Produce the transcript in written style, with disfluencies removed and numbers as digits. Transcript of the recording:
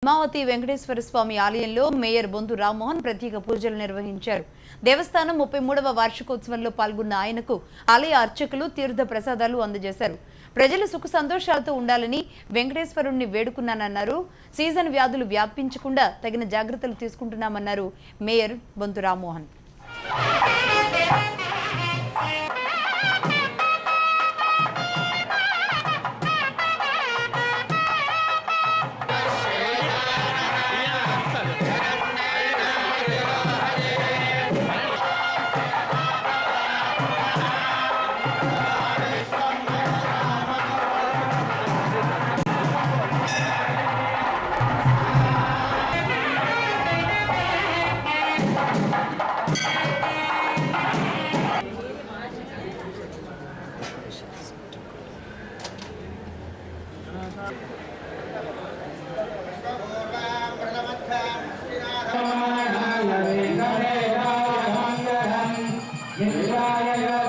పద్మావతి వెంకటేశ్వర స్వామి ఆలయంలో మేయర్ బొంతు రామ్మోహన్ ప్రత్యేక పూజలు నిర్వహించారు. దేవస్థానం 33వ వార్షికోత్సవంలో పాల్గొన్న ఆయనకు ఆలయ అర్చకులు తీర్థ ప్రసాదాలు అందజేశారు. ప్రజలు సుఖ సంతోషాలతో ఉండాలని వెంకటేశ్వరుణ్ణి వేడుకున్నానన్నారు. సీజన్ వ్యాధులు వ్యాపించకుండా తగిన జాగ్రత్తలు తీసుకుంటున్నామన్నారు మేయర్ బొంతు రామ్మోహన్. Jaya